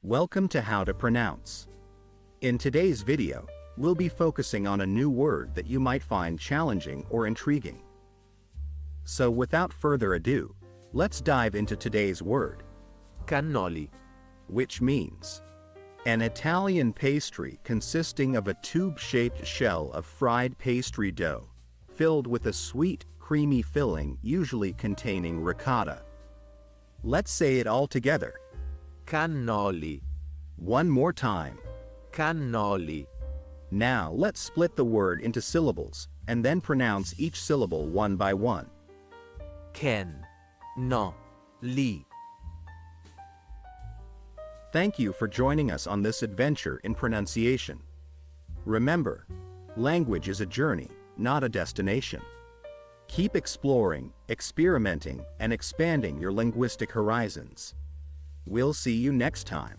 Welcome to How to Pronounce. In today's video, we'll be focusing on a new word that you might find challenging or intriguing. So without further ado, let's dive into today's word, Cannoli. which means an Italian pastry consisting of a tube-shaped shell of fried pastry dough, filled with a sweet, creamy filling usually containing ricotta. Let's say it all together. Cannoli. One more time. Cannoli. Now let's split the word into syllables and then pronounce each syllable one by one. Ken. No. Li. Thank you for joining us on this adventure in pronunciation. Remember, language is a journey, not a destination. Keep exploring, experimenting, and expanding your linguistic horizons. We'll see you next time.